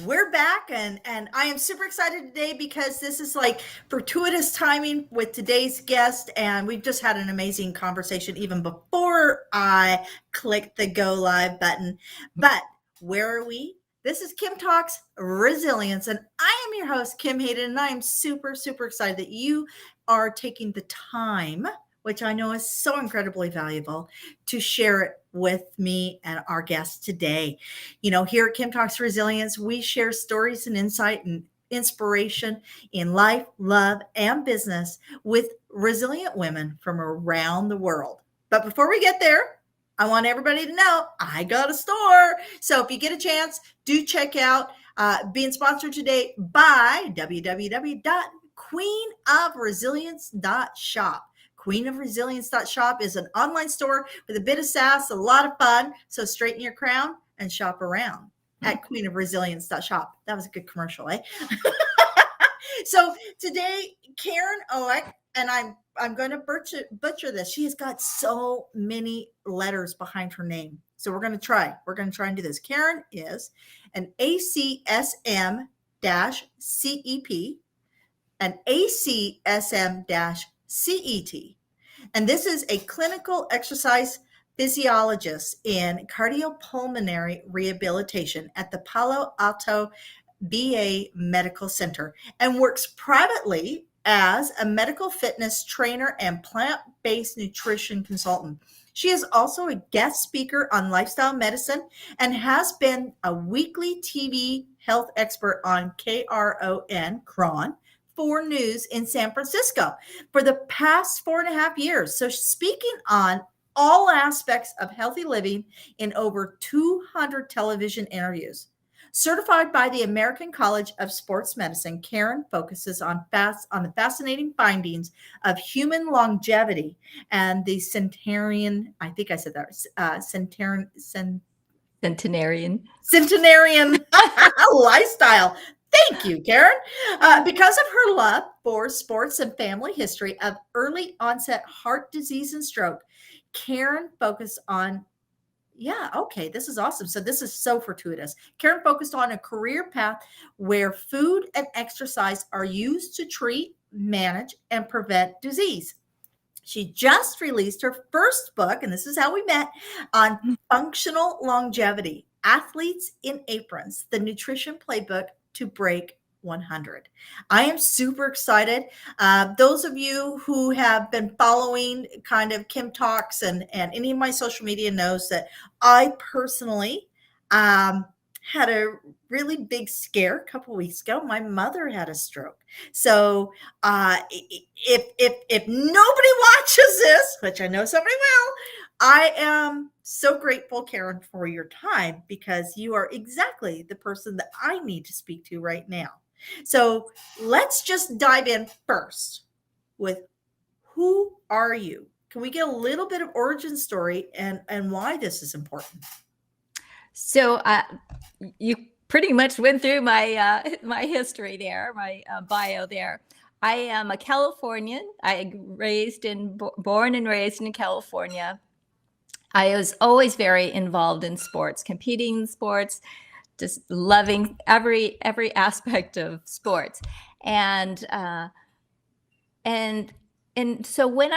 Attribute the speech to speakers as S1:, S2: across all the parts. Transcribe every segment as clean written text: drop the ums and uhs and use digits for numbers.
S1: We're back, and I am super excited today because this is like fortuitous timing with today's guest, and we've just had an amazing conversation even before I clicked the go live button. But where are we? This is Kim Talks Resilience, and I am your host, Kim Hayden, and I am super excited that you are taking the time, which I know is so incredibly valuable, to share it with me and our guest today. You know, here at Kim Talks Resilience, we share stories and insight and inspiration in life, love, and business with resilient women from around the world. But before we get there, I want everybody to know I got a store. So if you get a chance, do check out being sponsored today by www.queenofresilience.shop. Queenofresilience.shop is an online store with a bit of sass, a lot of fun. So straighten your crown and shop around at queenofresilience.shop. That was a good commercial, eh? So today, Karen Owoc, and I'm going to butcher this. She has got so many letters behind her name. So we're going to try. We're going to try and do this. Karen is an ACSM-CEP, an ACSM-CET. And this is a clinical exercise physiologist in cardiopulmonary rehabilitation at the Palo Alto VA Medical Center and works privately as a medical fitness trainer and plant-based nutrition consultant. She is also a guest speaker on lifestyle medicine and has been a weekly TV health expert on KRON 4 News in San Francisco for the past 4.5 years. So speaking on all aspects of healthy living in over 200 television interviews. Certified by the American College of Sports Medicine, Karen focuses on the fascinating findings of human longevity and the centenarian, I think I said that, centenarian lifestyle. Thank you, Karen. Because of her love for sports and family history of early onset heart disease and stroke, Karen focused on, this is awesome. So this is so fortuitous. Karen focused on a career path where food and exercise are used to treat, manage, and prevent disease. She just released her first book, and this is how we met, on functional longevity, athletes in aprons, the Nutrition Playbook to break 100. I am super excited. Those of you who have been following kind of Kim Talks and any of my social media knows that I personally had a really big scare a couple of weeks ago. My mother had a stroke. So if nobody watches this, which I know somebody will, I am so grateful, Karen, for your time because you are exactly the person that I need to speak to right now. So let's just dive in first with who are you? Can we get a little bit of origin story and why this is important?
S2: So you pretty much went through my my history there, my bio there. I am a Californian. Born and raised in California. I was always very involved in sports, competing in sports, just loving every aspect of sports, and so when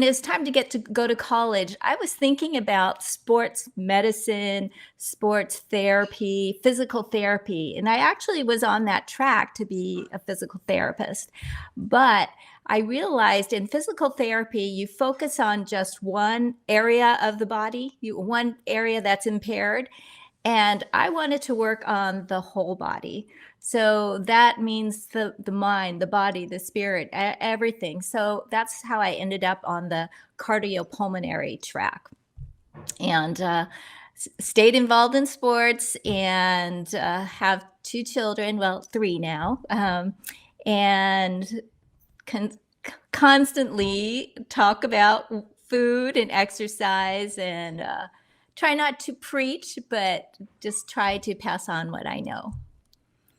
S2: it's time to go to college, I was thinking about sports medicine, sports therapy, physical therapy, and I actually was on that track to be a physical therapist. But I realized in physical therapy, you focus on just one area of the body, one area that's impaired. And I wanted to work on the whole body. So that means the mind, the body, the spirit, everything. So that's how I ended up on the cardiopulmonary track. And stayed involved in sports and have 2 children, well, 3 now, and constantly talk about food and exercise and try not to preach, but just try to pass on what I know.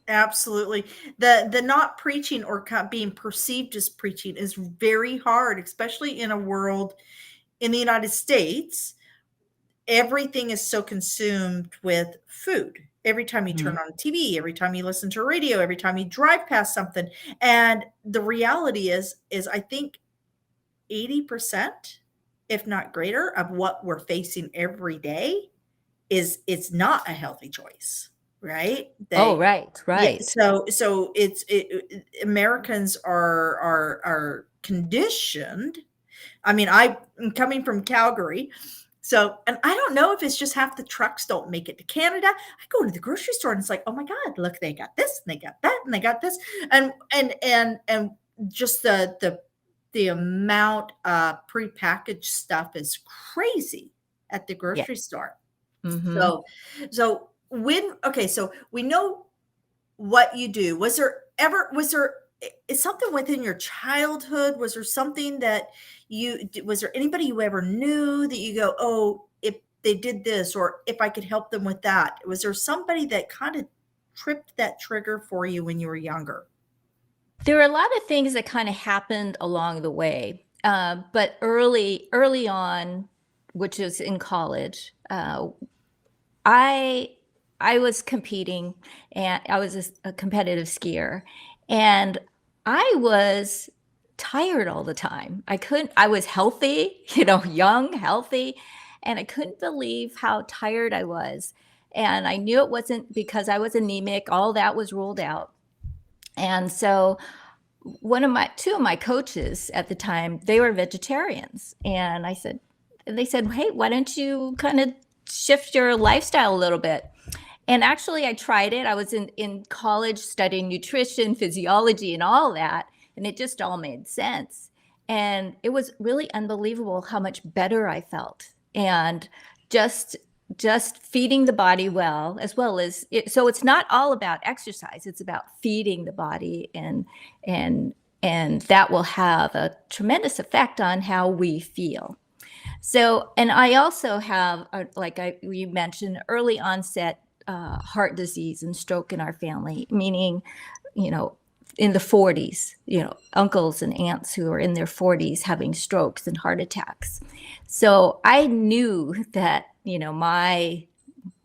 S1: Absolutely. The not preaching or being perceived as preaching is very hard, especially in a world in the United States. Everything is so consumed with food every time you turn
S2: Mhm.
S1: on TV, every time you listen to radio, every time you drive past something. And the reality is I think 80%, if not greater, of what we're facing every day is it's not a healthy choice, right?
S2: Oh,
S1: They
S2: right,
S1: yeah,
S2: right.
S1: so Americans are conditioned. I mean, I'm coming from Calgary, so and I don't know if it's just half the trucks don't make it to Canada. I go to the grocery store and it's like, oh my God, look, they got this and they got that and they got this, and just the amount of prepackaged stuff is crazy at the
S2: Yeah.
S1: grocery store.
S2: Mhm.
S1: So, so when okay, so we know what you do. Was there is something within your childhood? Was there something that was there anybody you ever knew that you go, oh, if they did this, or if I could help them with that? Was there somebody that kind of tripped that trigger for you when you were younger?
S2: There were a lot of things that kinda happened along the way, but early on, which is in college, I I was competing, and I was a competitive skier, and I was tired all the time. I was healthy, young, healthy, and I couldn't believe how tired I was, and I knew it wasn't because I was anemic, all that was ruled out, and so one of my two of my coaches at the time, they were vegetarians, and they said, "Hey, why don't you kind of shift your lifestyle a little bit?" And actually, I tried it. I was in college studying nutrition, physiology, and all that, and it just all made sense. And it was really unbelievable how much better I felt. And just just feeding the body well as so it's not all about exercise, it's about feeding the body, and and that will have a tremendous effect on how we feel. So, and I also have, you mentioned, early onset heart disease and stroke in our family, meaning, you know, in the 40s, uncles and aunts who are in their 40s having strokes and heart attacks. So I knew that,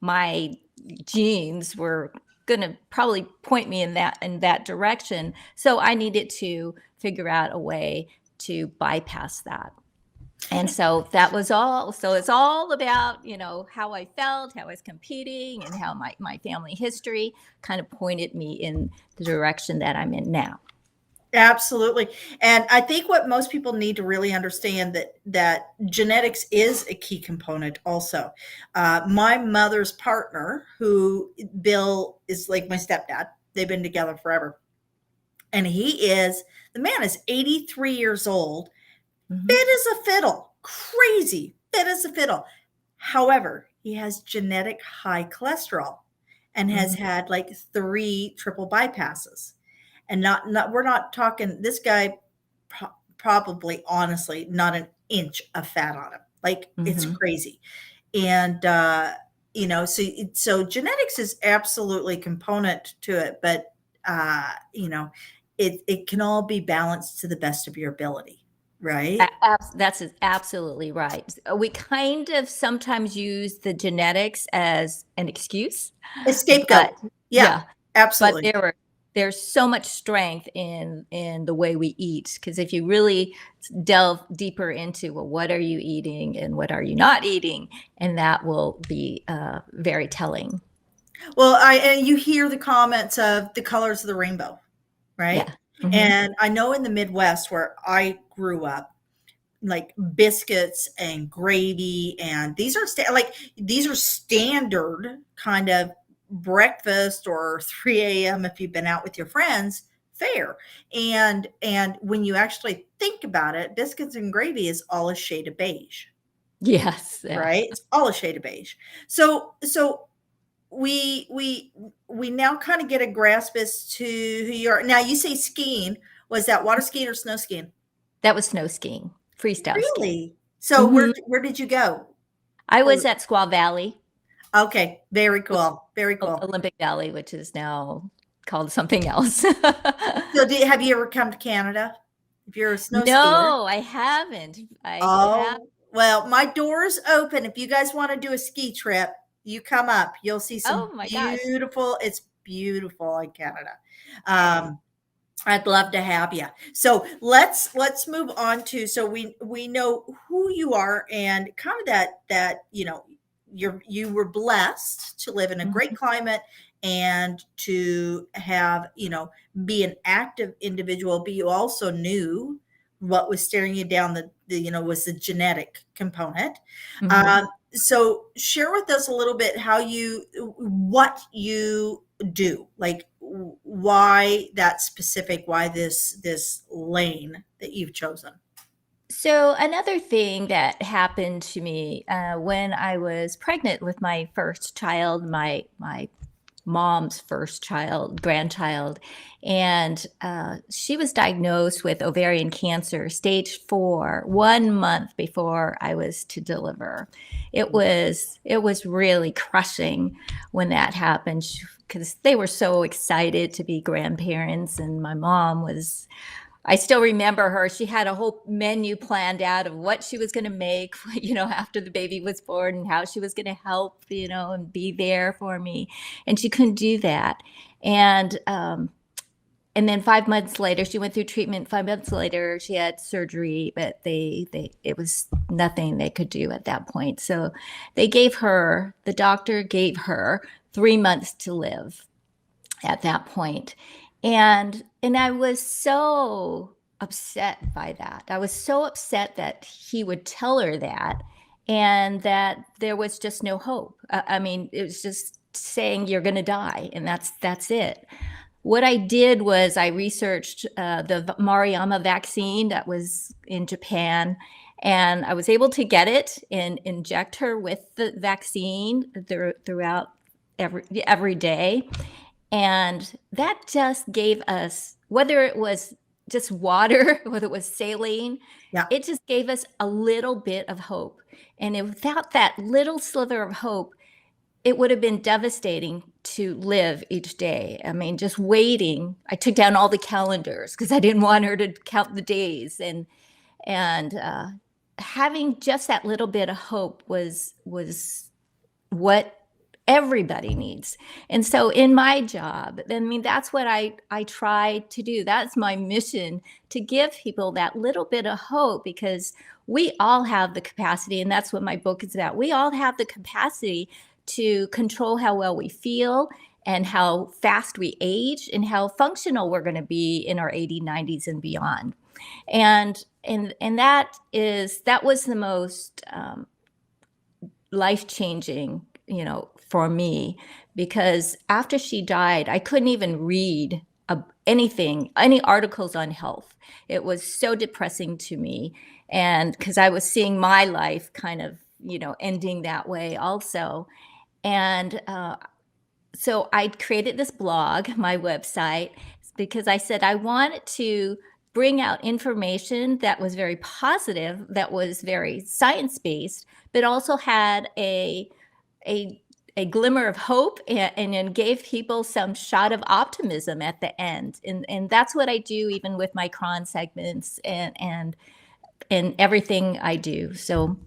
S2: my genes were going to probably point me in that direction. So I needed to figure out a way to bypass that. And so that was all. So it's all about, how I felt, how I was competing, and how my family history kind of pointed me in the direction that I'm in now.
S1: Absolutely. And I think what most people need to really understand that genetics is a key component also. My mother's partner, who Bill is like my stepdad, they've been together forever. And the man is 83 years old,
S2: Hmm.
S1: fit as a fiddle, crazy, fit as a fiddle. However, he has genetic high cholesterol and has
S2: Hmm.
S1: had like 3 triple bypasses. And not we're not talking this guy probably honestly not an inch of fat on him. Like it's
S2: Hmm.
S1: crazy. And so genetics is absolutely component to it, but it can all be balanced to the best of your ability, right?
S2: That's absolutely right. We kind of sometimes use the genetics as an excuse,
S1: A
S2: but
S1: scapegoat. Yeah,
S2: yeah, but
S1: absolutely.
S2: there's so much strength in the way we eat, because if you really delve deeper into, well, what are you eating and what are you not eating, and that will be very telling.
S1: Well, and you hear the comments of the colors of the rainbow, right?
S2: Yeah. Hmm.
S1: And I know in the Midwest where I grew up, like biscuits and gravy, and these are standard kind of breakfast or 3 a.m. if you've been out with your friends fare. And when you actually think about it, biscuits and gravy is all a shade of beige,
S2: Yes. Yeah.
S1: right? It's all a shade of beige. So we now kind of get a grasp as to who you are. Now you say skiing. Was that water skiing or snow skiing?
S2: That was snow skiing, freestyle skiing.
S1: Really? So
S2: Hmm.
S1: where did you go?
S2: I
S1: For
S2: was at Squaw Valley,
S1: okay, very cool. Very cool.
S2: Olympic Valley, which is now called something else.
S1: So have you ever come to Canada? If you're a snow skier.
S2: No, I haven't. I have.
S1: Oh, well, my door's open. If you guys want to do a ski trip, you come up, you'll see some
S2: Oh my gosh.
S1: beautiful, it's beautiful in Canada. I'd love to have you. So let's move on to, so we know who you are, and kind of that you were blessed to live in a great
S2: Mhm.
S1: climate and to have, be an active individual, but you also knew what was staring you down, was the genetic component.
S2: Mhm.
S1: So share with us a little bit what you do, like why that specific, why this lane that you've chosen.
S2: So another thing that happened to me when I was pregnant with my first child, my mom's first child, grandchild, and she was diagnosed with ovarian cancer, stage 4, 1 month before I was to deliver. It was really crushing when that happened because they were so excited to be grandparents, and my mom was. I still remember her. She had a whole menu planned out of what she was going to make, after the baby was born and how she was going to help, and be there for me. And she couldn't do that. And then 5 months later, she went through treatment. 5 months later, she had surgery, but it was nothing they could do at that point. So the doctor gave her 3 months to live at that point. And I was so upset by that. I was so upset that he would tell her that, and that there was just no hope. I mean, it was just saying you're going to die, and that's it. What I did was I researched the Mariama vaccine that was in Japan, and I was able to get it and inject her with the vaccine throughout every day. And that just gave us, whether it was just water, whether it was saline,
S1: Yeah.
S2: it just gave us a little bit of hope. And without that little sliver of hope, it would have been devastating to live each day. I mean, just waiting. I took down all the calendars because I didn't want her to count the days. And having just that little bit of hope was what everybody needs. And so in my job, I mean, that's what I try to do. That's my mission, to give people that little bit of hope, because we all have the capacity, and that's what my book is about. We all have the capacity to control how well we feel and how fast we age and how functional we're going to be in our 80s, 90s and beyond. And that was the most life-changing, for me, because after she died, I couldn't even read anything, any articles on health. It was so depressing to me. And because I was seeing my life kind of, ending that way also. And so I created this blog, my website, because I said I wanted to bring out information that was very positive, that was very science-based, but also had a glimmer of hope, and gave people some shot of optimism at the end. And that's what I do even with my KRON segments and everything I do. So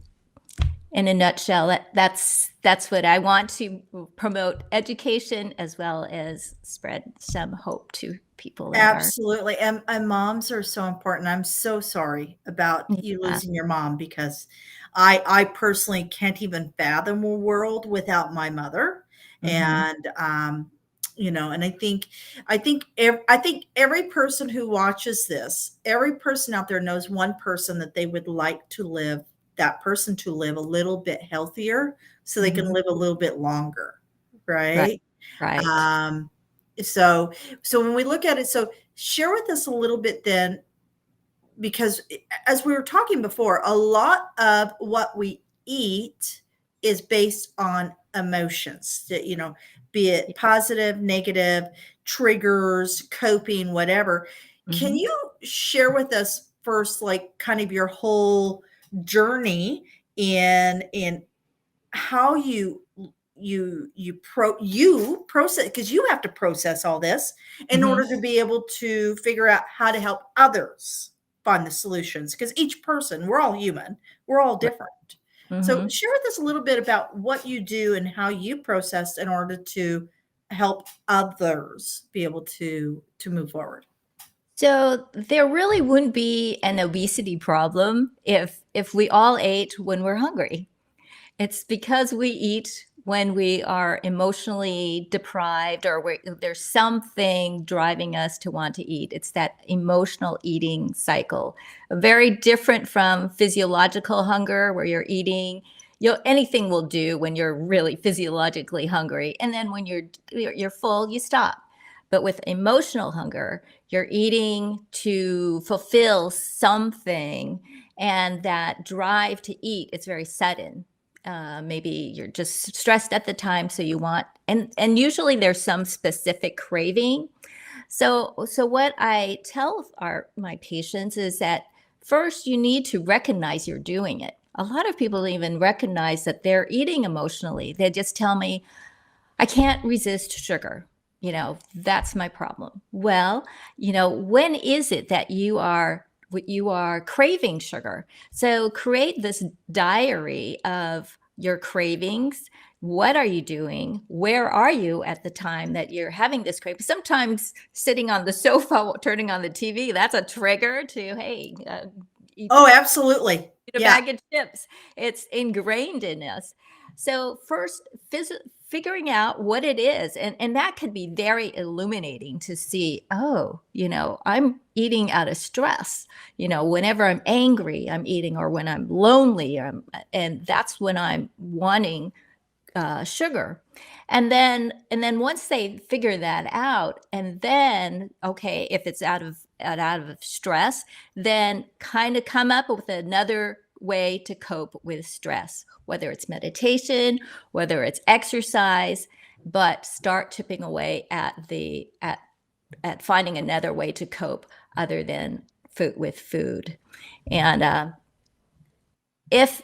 S2: in a nutshell, that's what I want to promote: education as well as spread some hope to people that are.
S1: Absolutely. And moms are so important. I'm so sorry about you
S2: Yeah.
S1: losing your mom, because I personally can't even fathom a world without my mother.
S2: Mhm.
S1: And and I think every person who watches this, every person out there knows one person that they would like to live, that person to live a little bit healthier so they can
S2: Mhm.
S1: live a little bit longer,
S2: Right.
S1: right?
S2: Right.
S1: Um, so when we look at it, so share with us a little bit then, because as we were talking before, a lot of what we eat is based on emotions that, be it positive, negative, triggers, coping, whatever. Can
S2: Mhm.
S1: you share with us first, like kind of your whole journey in how you process, because you have to process all this in
S2: Mhm.
S1: order to be able to figure out how to help others find the solutions, because each person, we're all human, we're all
S2: Right.
S1: different. So
S2: Mm-hmm.
S1: share with us a little bit about what you do and how you process in order to help others be able to move forward.
S2: So there really wouldn't be an obesity problem if we all ate when we're hungry. It's because we eat when we are emotionally deprived or there's something driving us to want to eat. It's that emotional eating cycle. Very different from physiological hunger where you're eating, anything will do when you're really physiologically hungry. And then when you're full, you stop. But with emotional hunger, you're eating to fulfill something, and that drive to eat, it's very sudden. Maybe you're just stressed at the time, so you want, and usually there's some specific craving. So what I tell my patients is that first you need to recognize you're doing it. A lot of people don't even recognize that they're eating emotionally. They just tell me, I can't resist sugar. That's my problem. Well, when is it that you are craving sugar? So create this diary of your cravings. What are you doing? Where are you at the time that you're having this craving? Sometimes sitting on the sofa, turning on the TV, that's a trigger to, hey, eat
S1: Oh, absolutely.
S2: a
S1: Yeah.
S2: bag of chips. It's ingrained in us. So first, figuring out what it is, and that can be very illuminating to see, oh, I'm eating out of stress. Whenever I'm angry, I'm eating, or when I'm lonely, and that's when I'm wanting sugar. And then once they figure that out, and then, okay, if it's out of stress, then kind of come up with another way to cope with stress, whether it's meditation, whether it's exercise, but start chipping away at finding another way to cope other than food. And if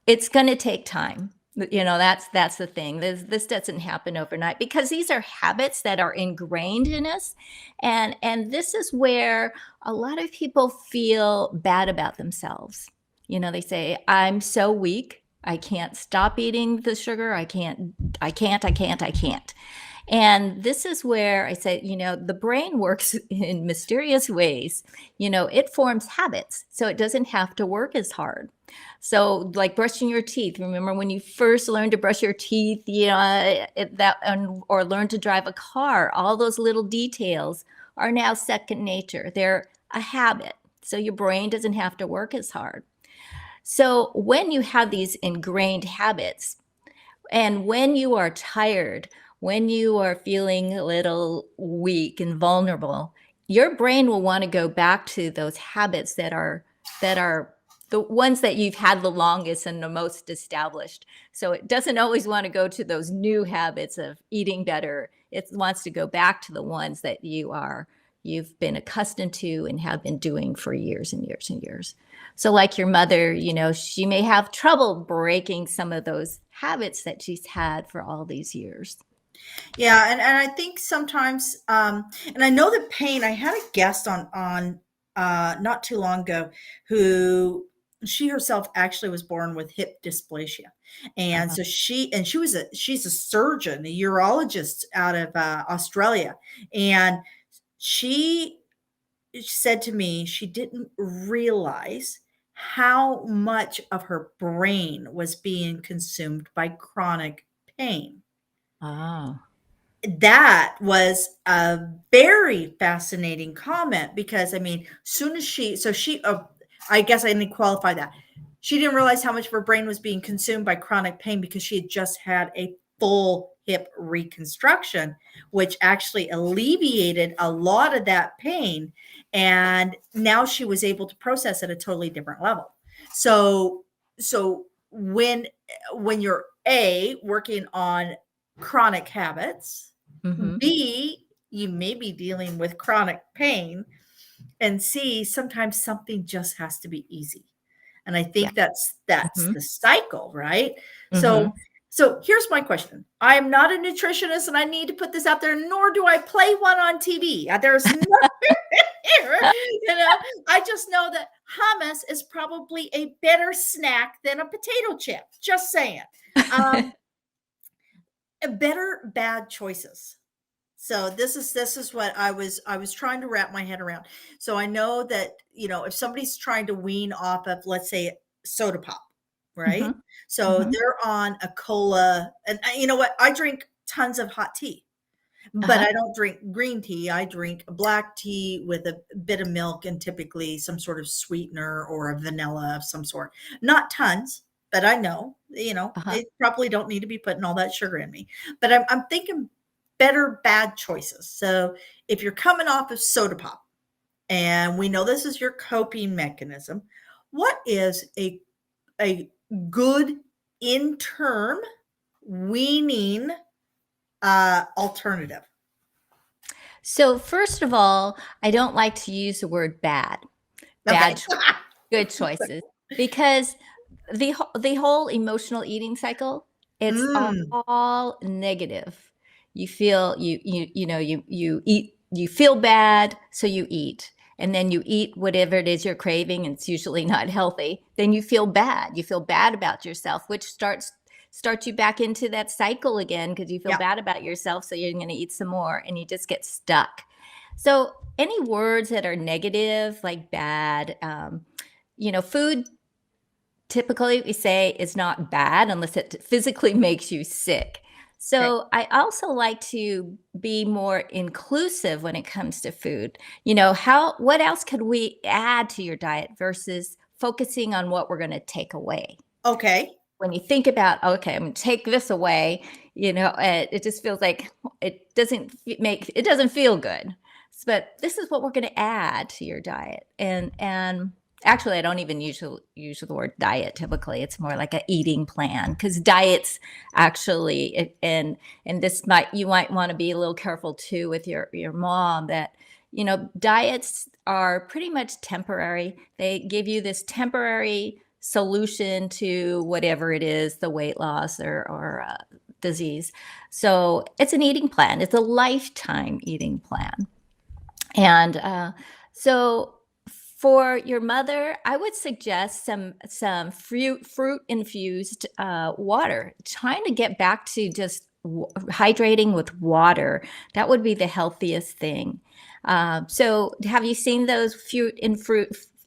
S2: it's going to take time, that's the thing. This doesn't happen overnight, because these are habits that are ingrained in us. And this is where a lot of people feel bad about themselves. They say, I'm so weak. I can't stop eating the sugar. I can't. And this is where I say, the brain works in mysterious ways. It forms habits, so it doesn't have to work as hard. So like brushing your teeth. Remember when you first learned to brush your teeth, or learn to drive a car, all those little details are now second nature. They're a habit. So your brain doesn't have to work as hard. So when you have these ingrained habits, and when you are tired, when you are feeling a little weak and vulnerable, your brain will want to go back to those habits that are the ones that you've had the longest and the most established. So it doesn't always want to go to those new habits of eating better. It wants to go back to the ones that you've been accustomed to and have been doing for years and years and years. So like your mother, she may have trouble breaking some of those habits that she's had for all these years.
S1: Yeah, and I think sometimes, and I know the pain. I had a guest on not too long ago who she herself actually was born with hip dysplasia, and
S2: Uh-huh.
S1: so she's a surgeon, a urologist out of Australia, and she said to me she didn't realize how much of her brain was being consumed by chronic pain.
S2: Oh.
S1: That was a very fascinating comment because, I mean, soon as I guess I didn't qualify that. She didn't realize how much of her brain was being consumed by chronic pain because she had just had a full hip reconstruction, which actually alleviated a lot of that pain. And now she was able to process at a totally different level. So when you're working on chronic habits,
S2: Mm-hmm.
S1: B, you may be dealing with chronic pain, and C, sometimes something just has to be easy. And I
S2: Yeah.
S1: think that's
S2: Mm-hmm.
S1: the cycle, right?
S2: Mm-hmm.
S1: So here's my question. I am not a nutritionist, and I need to put this out there, nor do I play one on TV. There's no I just know that hummus is probably a better snack than a potato chip. Just saying. Um, better bad choices. So this is what I was trying to wrap my head around. So I know that, if somebody's trying to wean off of, let's say, soda pop, right?
S2: Mhm.
S1: So
S2: Mhm.
S1: they're on a cola, and you know what? I drink tons of hot tea, but
S2: Uh-huh.
S1: I don't drink green tea. I drink black tea with a bit of milk and typically some sort of sweetener or a vanilla of some sort. Not tons, but I know,
S2: Uh-huh.
S1: they probably don't need to be putting all that sugar in me. But I'm thinking better bad choices. So if you're coming off of soda pop, and we know this is your coping mechanism, what is a good in term weaning alternative?
S2: So first of all, I don't like to use the word bad.
S1: Okay.
S2: Bad choice, good choices, because the whole emotional eating cycle, it's
S1: Mm,
S2: all negative. You feel you eat, you feel bad, so you eat. And then you eat whatever it is you're craving, and it's usually not healthy. Then you feel bad. You feel bad about yourself, which starts you back into that cycle again, because you feel
S1: yeah.
S2: bad about yourself, so you're going to eat some more, and you just get stuck. So any words that are negative, like bad, food, typically we say is not bad unless it physically makes you sick.
S1: Okay.
S2: So I also like to be more inclusive when it comes to food. What else could we add to your diet versus focusing on what we're going to take away?
S1: Okay.
S2: When you think about, okay, I'm going to take this away, it just feels like it doesn't feel good. But this is what we're going to add to your diet. And actually, I don't even use the word diet typically. It's more like an eating plan, because diets actually, and you might want to be a little careful too with your mom, that diets are pretty much temporary. They give you this temporary solution to whatever it is, the weight loss or disease. So it's an eating plan. It's a lifetime eating plan. And so for your mother, I would suggest some fruit infused water. Trying to get back to just hydrating with water. That would be the healthiest thing. So have you seen those fruit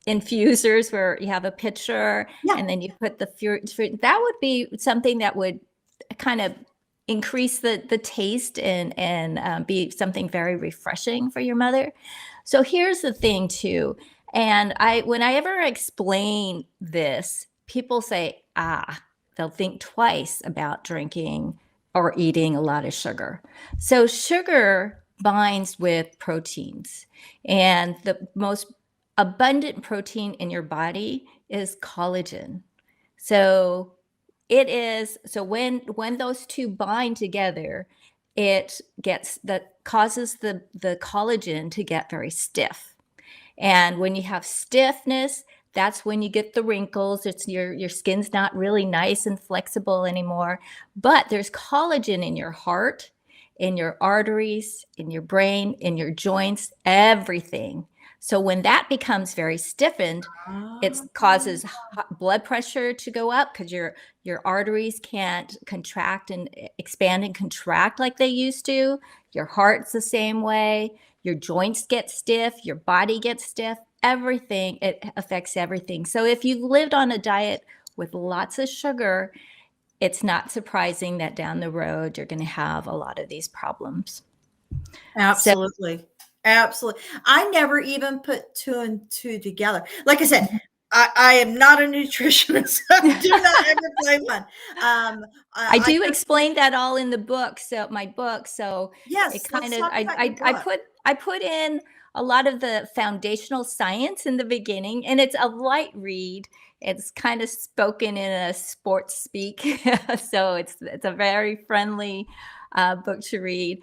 S2: infusers where you have a pitcher
S1: Yeah.
S2: and then you put the fruit? That would be something that would kind of increase the taste and be something very refreshing for your mother. So here's the thing too, and when I ever explain this, people say, they'll think twice about drinking or eating a lot of sugar. So sugar binds with proteins, and the most abundant protein in your body is collagen. So when those two bind together, that causes the collagen to get very stiff. And when you have stiffness, that's when you get the wrinkles. It's your skin's not really nice and flexible anymore. But there's collagen in your heart, in your arteries, in your brain, in your joints, everything. So when that becomes very stiffened, it
S1: Ah,
S2: causes blood pressure to go up, because your arteries can't contract and expand and contract like they used to. Your heart's the same way. Your joints get stiff, your body gets stiff, everything, it affects everything. So if you've lived on a diet with lots of sugar, it's not surprising that down the road you're going to have a lot of these problems. So
S1: absolutely. Absolutely. I never even put two and two together. Like I said, I am not a nutritionist. Do not ever play one.
S2: I
S1: I
S2: do
S1: just,
S2: explain that all in the book. So my book, so it
S1: yes,
S2: kind
S1: let's
S2: of
S1: talk about your book.
S2: I put in a lot of the foundational science in the beginning, and it's a light read. It's kind of spoken in a sports speak, so it's a very friendly book to read.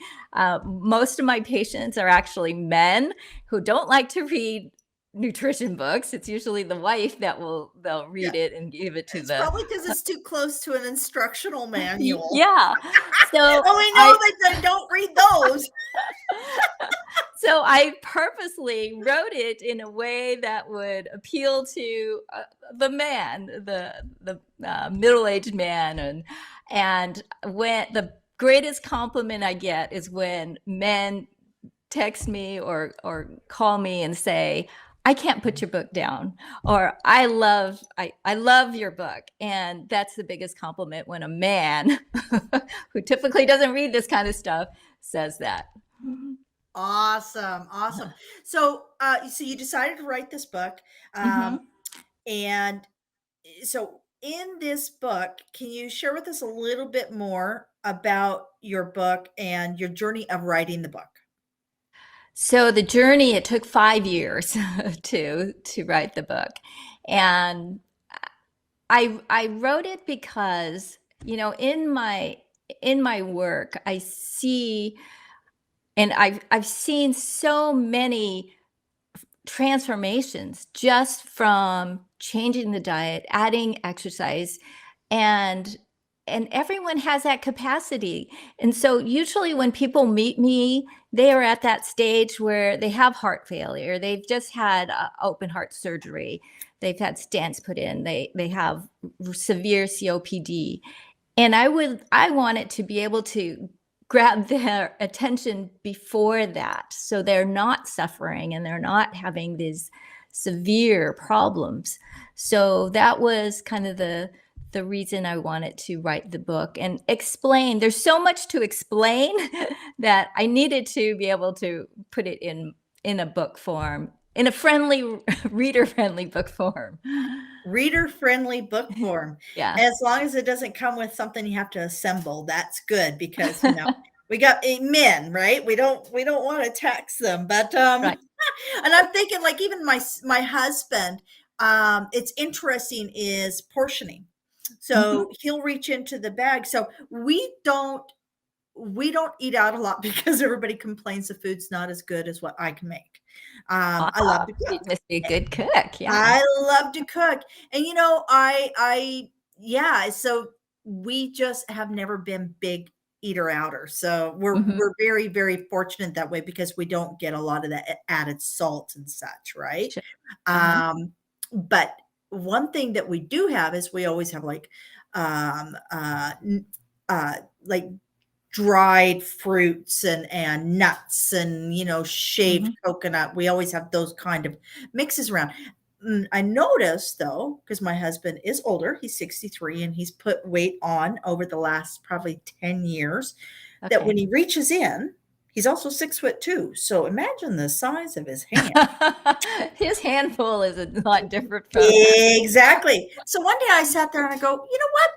S2: Most of my patients are actually men who don't like to read nutrition books. It's usually the wife they'll
S1: Yeah.
S2: read it and give it to
S1: It's
S2: the
S1: probably because it's too close to an instructional manual.
S2: yeah. So
S1: And we know
S2: I
S1: that they don't read those.
S2: So I purposely wrote it in a way that would appeal to the man, the middle-aged man, and when the greatest compliment I get is when men text me or call me and say, I can't put your book down, or I love your book. And that's the biggest compliment, when a man who typically doesn't read this kind of stuff says that.
S1: Awesome. Awesome. So, so you decided to write this book.
S2: Mm-hmm.
S1: And so in this book, can you share with us a little bit more about your book and your journey of writing the book?
S2: So the journey, it took 5 years to write the book. And I wrote it because, in my work, I see, and I've seen so many transformations just from changing the diet, adding exercise, and everyone has that capacity. And so usually when people meet me, they are at that stage where they have heart failure, they've just had open heart surgery, they've had stents put in, they have severe COPD. And I wanted to be able to grab their attention before that, so they're not suffering and they're not having these severe problems. So that was kind of the reason I wanted to write the book and explain. There's so much to explain that I needed to be able to put it in a book form, in a friendly, reader-friendly book form.
S1: Reader-friendly book form.
S2: Yeah.
S1: As long as it doesn't come with something you have to assemble, that's good, because we got men, right? We don't want to tax them, but
S2: Right.
S1: and I'm thinking, like, even my husband, it's interesting is portioning. So he'll reach into the bag. So we don't eat out a lot because everybody complains the food's not as good as what I can make. I love to
S2: You
S1: cook.
S2: must be a good cook. Yeah.
S1: I love to cook. And yeah, so we just have never been big eater outers. So
S2: Mhm.
S1: we're very, very fortunate that way, because we don't get a lot of that added salt and such, right?
S2: Sure. Uh-huh.
S1: But one thing that we do have is we always have um, uh, n- like dried fruits and nuts and shaved
S2: Mhm.
S1: coconut. We always have those kind of mixes around. I noticed, though, because my husband is older, he's 63, and he's put weight on over the last probably 10 years, that when
S2: Okay.
S1: he reaches in, he's also 6'2". So imagine the size of his hand.
S2: His handful is a lot different from.
S1: Exactly. So one day I sat there and I go, you know what?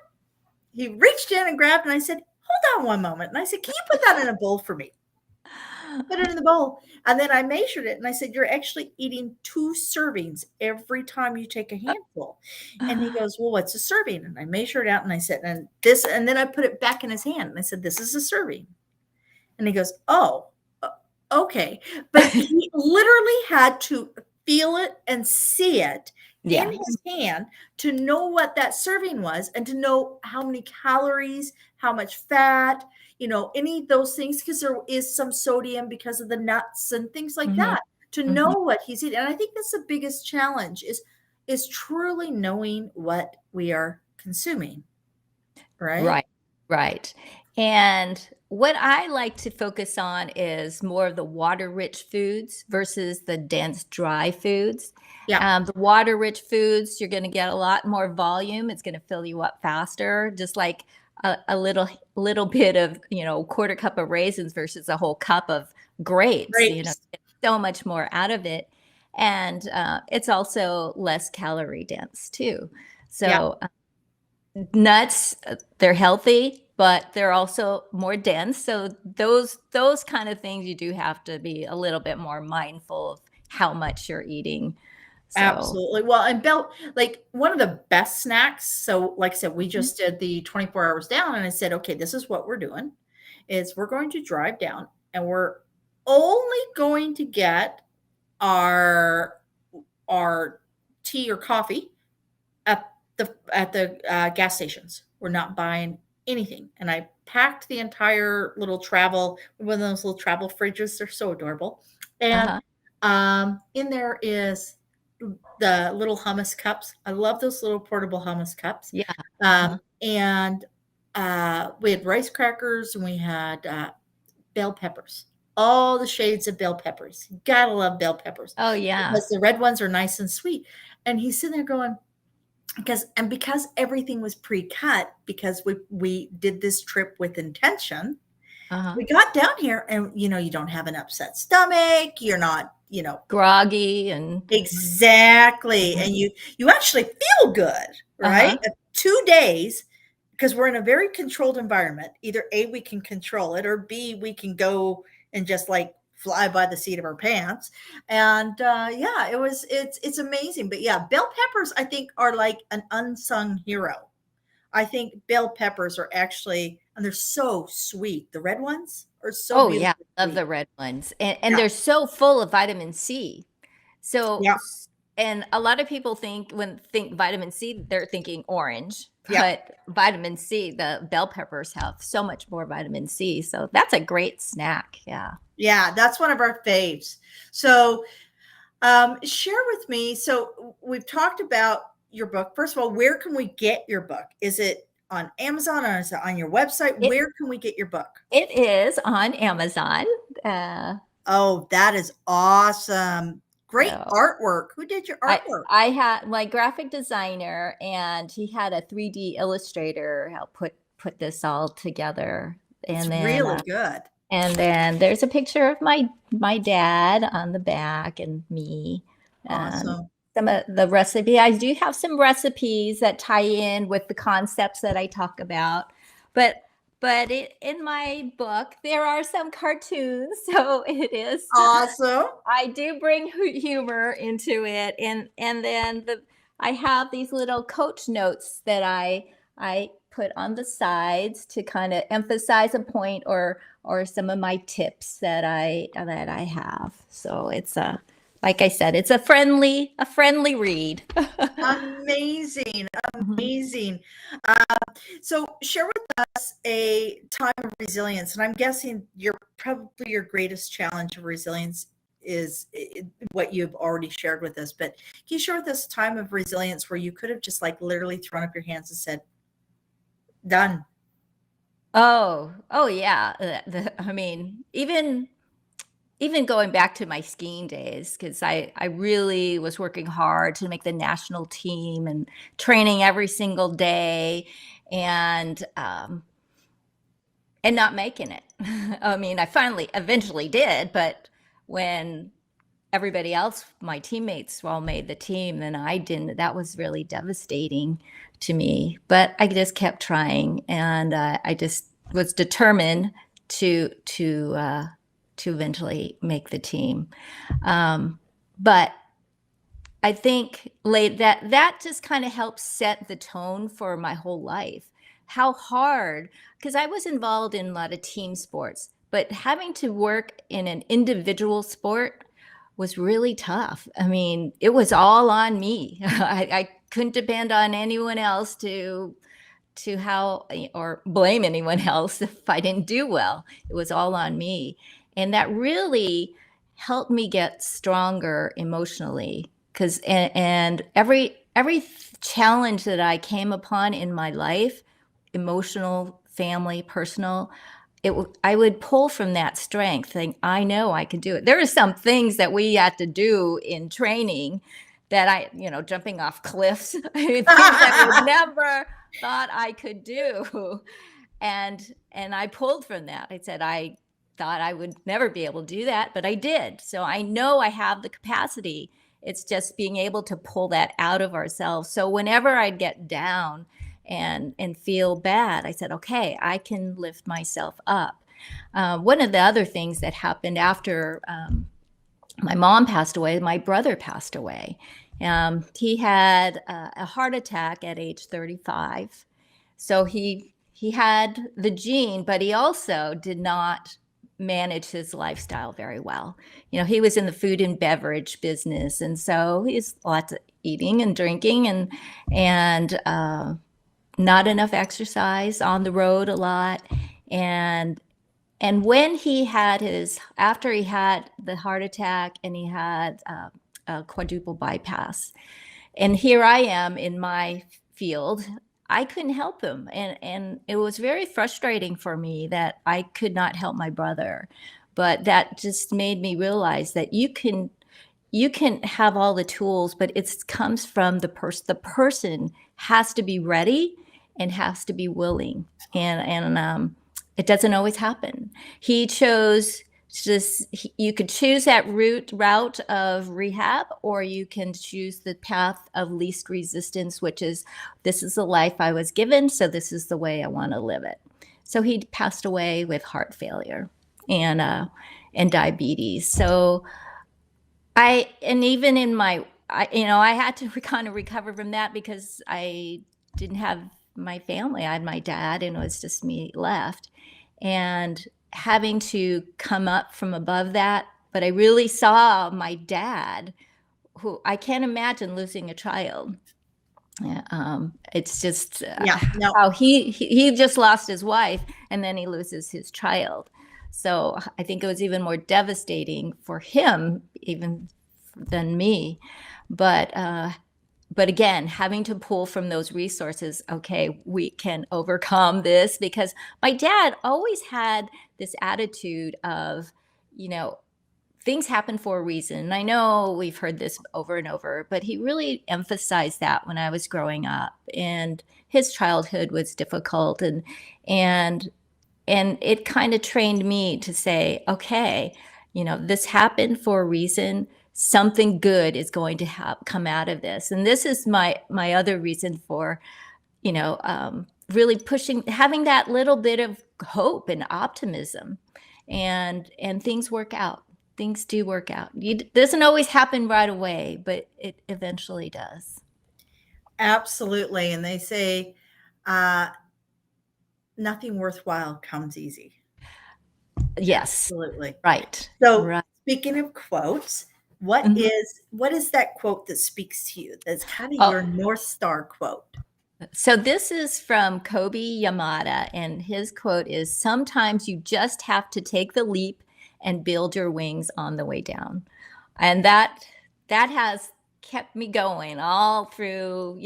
S1: He reached in and grabbed, and I said, hold on one moment. And I said, can you put that in a bowl for me? Put it in the bowl. And then I measured it and I said, you're actually eating 2 servings every time you take a handful. And he goes, well, what's a serving? And I measured it out and I said, and then I put it back in his hand and I said, this is a serving. And he goes, oh, okay. But he literally had to feel it and see it in
S2: Yeah.
S1: his hand to know what that serving was, and to know how many calories, how much fat, any of those things, because there is some sodium because of the nuts and things like
S2: Mhm.
S1: that, to know
S2: Mhm.
S1: what he's eating. And I think that's the biggest challenge, is truly knowing what we are consuming, right?
S2: Right, right. And what I like to focus on is more of the water-rich foods versus the dense, dry foods.
S1: Yeah.
S2: The water-rich foods, you're gonna get a lot more volume. It's gonna fill you up faster, just like a little bit of, quarter cup of raisins versus a whole cup of grapes.
S1: Grapes.
S2: Get so much more out of it. And it's also less calorie dense too.
S1: Yeah.
S2: So nuts, they're healthy, but they're also more dense. So those kind of things, you do have to be a little bit more mindful of how much you're eating. So
S1: Absolutely. Well, and like, one of the best snacks. So, like I said, we
S2: Mhm.
S1: just did the 24 hours down, and I said, okay, this is what we're doing, is we're going to drive down, and we're only going to get our our tea or coffee at the gas stations. We're not buying anything. And I packed the entire little travel, one of those little travel fridges. They're so adorable. And
S2: Uh-huh.
S1: in there is the little hummus cups. I love those little portable hummus cups.
S2: Yeah. Uh-huh.
S1: And we had rice crackers and we had bell peppers, all the shades of bell peppers. You gotta love bell peppers
S2: Oh, yeah.
S1: because the red ones are nice and sweet. And he's sitting there going, because everything was pre-cut, because we did this trip with intention.
S2: Uh-huh.
S1: We got down here and you don't have an upset stomach, you're not,
S2: Groggy and
S1: exactly, and you actually feel good, right?
S2: uh-huh.
S1: 2 days, because we're in a very controlled environment. Either A, we can control it, or B, we can go and just like fly by the seat of our pants. And yeah, it's amazing. But yeah, bell peppers I think are like an unsung hero. I think bell peppers are actually, and they're so sweet. The red ones are so
S2: Oh, yeah.
S1: beautifully
S2: Love
S1: sweet.
S2: the red ones. And
S1: Yeah,
S2: they're so full of vitamin C. So,
S1: yeah,
S2: and a lot of people think vitamin C, they're thinking orange,
S1: yeah.
S2: but vitamin C, the bell peppers have so much more vitamin C. So that's a great snack. Yeah.
S1: Yeah, that's one of our faves. So, share with me. So, we've talked about your book. First of all, where can we get your book? Is it on Amazon or is it on your website?
S2: It
S1: Where can we get your book?
S2: it is on Amazon. Uh,
S1: Oh, that is awesome. Great
S2: so
S1: artwork. Who did your
S2: I
S1: artwork?
S2: I had my graphic designer, and he had a 3D illustrator help put this all together.
S1: It's
S2: And then
S1: really good.
S2: there's a picture of my dad on the back and me, and
S1: Awesome.
S2: some of the recipe. I do have some recipes that tie in with the concepts that I talk about, but in my book there are some cartoons, so it is.
S1: Awesome.
S2: I do bring humor into it, and then I have these little coach notes that I put on the sides to kind of emphasize a point or some of my tips that I have. So it's a like I said, it's a friendly read.
S1: Amazing.
S2: Mhm.
S1: Amazing. So share with us a time of resilience, and I'm guessing your greatest challenge of resilience is what you've already shared with us. But can you share with us a time of resilience where you could have just like literally thrown up your hands and said, "Done."
S2: Oh yeah. I mean, even going back to my skiing days, because I really was working hard to make the national team and training every single day, and not making it. I mean, I finally eventually did, but when everybody else, my teammates, all made the team, then I didn't. That was really devastating to me. But I just kept trying, and I just was determined to eventually make the team. But I think that just kind of helps set the tone for my whole life. How hard, because I was involved in a lot of team sports, but having to work in an individual sport was really tough. I mean, it was all on me. I couldn't depend on anyone else to how or blame anyone else if I didn't do well. It was all on me. And that really helped me get stronger emotionally, because and every challenge that I came upon in my life, emotional, family, personal, I would pull from that strength, think I know I can do it. There are some things that we had to do in training that jumping off cliffs, things I would never thought I could do. And I pulled from that. I said I thought I would never be able to do that, but I did. So I know I have the capacity. It's just being able to pull that out of ourselves. So whenever I'd get down and feel bad, I said, okay, I can lift myself up. One of the other things that happened after my mom passed away, my brother passed away. He had a heart attack at age 35. So he had the gene, but he also did not manage his lifestyle very well. He was in the food and beverage business, and so he's lots of eating and drinking and not enough exercise, on the road a lot, and when after he had the heart attack and he had a quadruple bypass, and here I am in my field, I couldn't help him. And it was very frustrating for me that I could not help my brother. But that just made me realize that you can have all the tools, but it comes from the person. The person has to be ready and has to be willing. And it doesn't always happen. He chose you could choose that route of rehab, or you can choose the path of least resistance, which is, this is the life I was given, so this is the way I want to live it. So he passed away with heart failure and diabetes. So even in my, I had to kind of recover from that because I didn't have my family. I had my dad, and it was just me left. And having to come up from above that, but I really saw my dad, who I can't imagine losing a child. It's just how he just lost his wife, and then he loses his child. So I think it was even more devastating for him even than me. But again, having to pull from those resources, okay, we can overcome this, because my dad always had this attitude of, things happen for a reason. And I know we've heard this over and over, but he really emphasized that when I was growing up. And his childhood was difficult, and it kind of trained me to say, okay, this happened for a reason. Something good is going to come out of this. And this is my other reason for, really pushing, having that little bit of hope and optimism, and things work out. Things do work out. It doesn't always happen right away, but it eventually does.
S1: Absolutely. And they say, nothing worthwhile comes easy.
S2: Yes.
S1: Absolutely.
S2: Right.
S1: So
S2: right.
S1: Speaking of quotes, what is that quote that speaks to you? That's kind of your North Star quote.
S2: So this is from Kobe Yamada, and his quote is, "Sometimes you just have to take the leap and build your wings on the way down." And that has kept me going all through,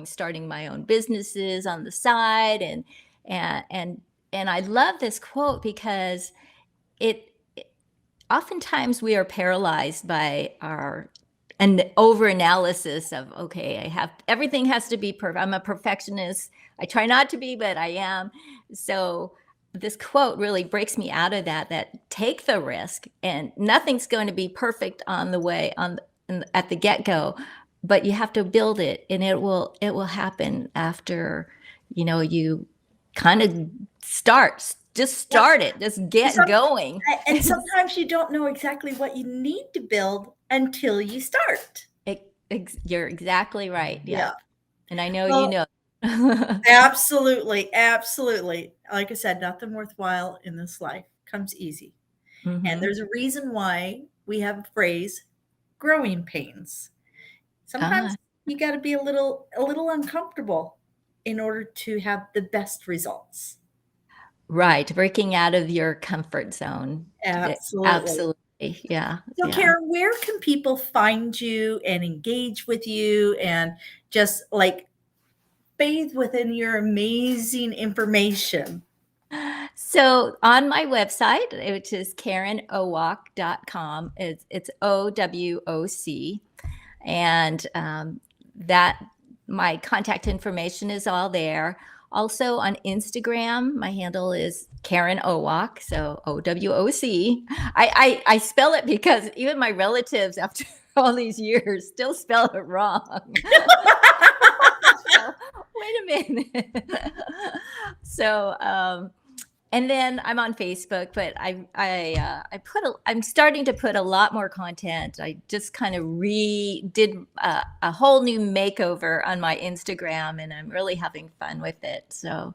S2: starting my own businesses on the side. And I love this quote because oftentimes we are paralyzed by an over-analysis of, okay, everything has to be perfect. I'm a perfectionist. I try not to be, but I am. So this quote really breaks me out of that take the risk, and nothing's going to be perfect on the way at the get-go, but you have to build it, and it will happen after, you kind of start it, just get going.
S1: And sometimes you don't know exactly what you need to build until you start.
S2: You're exactly right. Yeah. And I know,
S1: Absolutely. Absolutely. Like I said, nothing worthwhile in this life comes easy. Mm-hmm. And there's a reason why we have a phrase, growing pains. Sometimes you got to be a little uncomfortable in order to have the best results.
S2: Right. Breaking out of your comfort zone. Absolutely. Yeah.
S1: So, Karen, where can people find you and engage with you and just bathe within your amazing information?
S2: So on my website, which is KarenOwoc.com, it's OWOC. And that my contact information is all there. Also on Instagram, my handle is Karen Owoc, so OWOC. I spell it because even my relatives, after all these years, still spell it wrong. So, wait a minute. So, and then I'm on Facebook, but I'm starting to put a lot more content. I just kind of did a whole new makeover on my Instagram, and I'm really having fun with it. So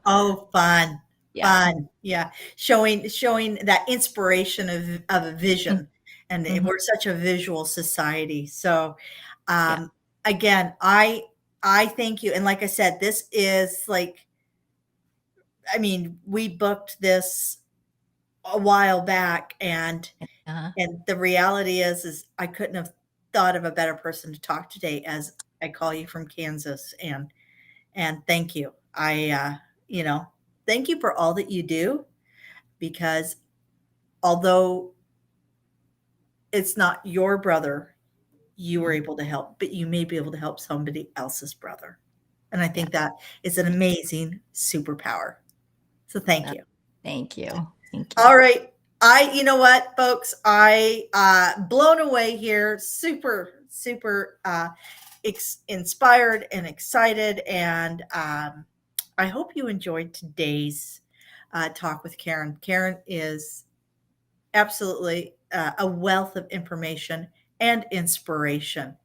S1: fun. Yeah, showing that inspiration of a vision, and we're such a visual society. So again, I thank you, and like I said, this is we booked this a while back, and
S2: Uh,
S1: the reality is I couldn't have thought of a better person to talk today, as I call you from Kansas, and thank you. You know, thank you for all that you do, because although it's not your brother you were able to help, but you may be able to help somebody else's brother. And I
S2: yeah.
S1: think that is an amazing superpower. So thank you.
S2: Thank you. Thank you.
S1: All right. You know what, folks, blown away here. Super inspired and excited. And I hope you enjoyed today's talk with Karen. Karen is absolutely a wealth of information and inspiration.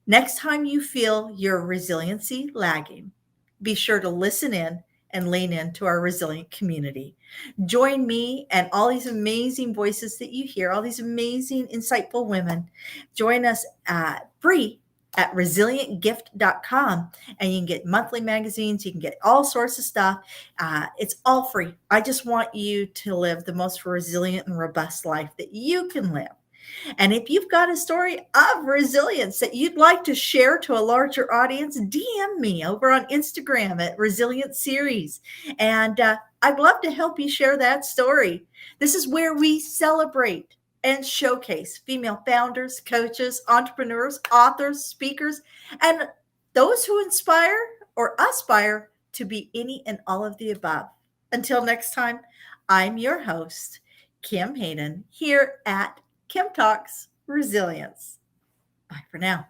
S1: Next time you feel your resiliency lagging, be sure to listen in and lean into our resilient community. Join me and all these amazing voices that you hear, all these amazing, insightful women. Join us free at resilientgift.com, and you can get monthly magazines, you can get all sorts of stuff. It's all free. I just want you to live the most resilient and robust life that you can live. And if you've got a story of resilience that you'd like to share to a larger audience, DM me over on Instagram at Resilient Series. And I'd love to help you share that story. This is where we celebrate and showcase female founders, coaches, entrepreneurs, authors, speakers, and those who inspire or aspire to be any and all of the above. Until next time, I'm your host, Kim Hayden, here at Kim Talks Resilience. Bye for now.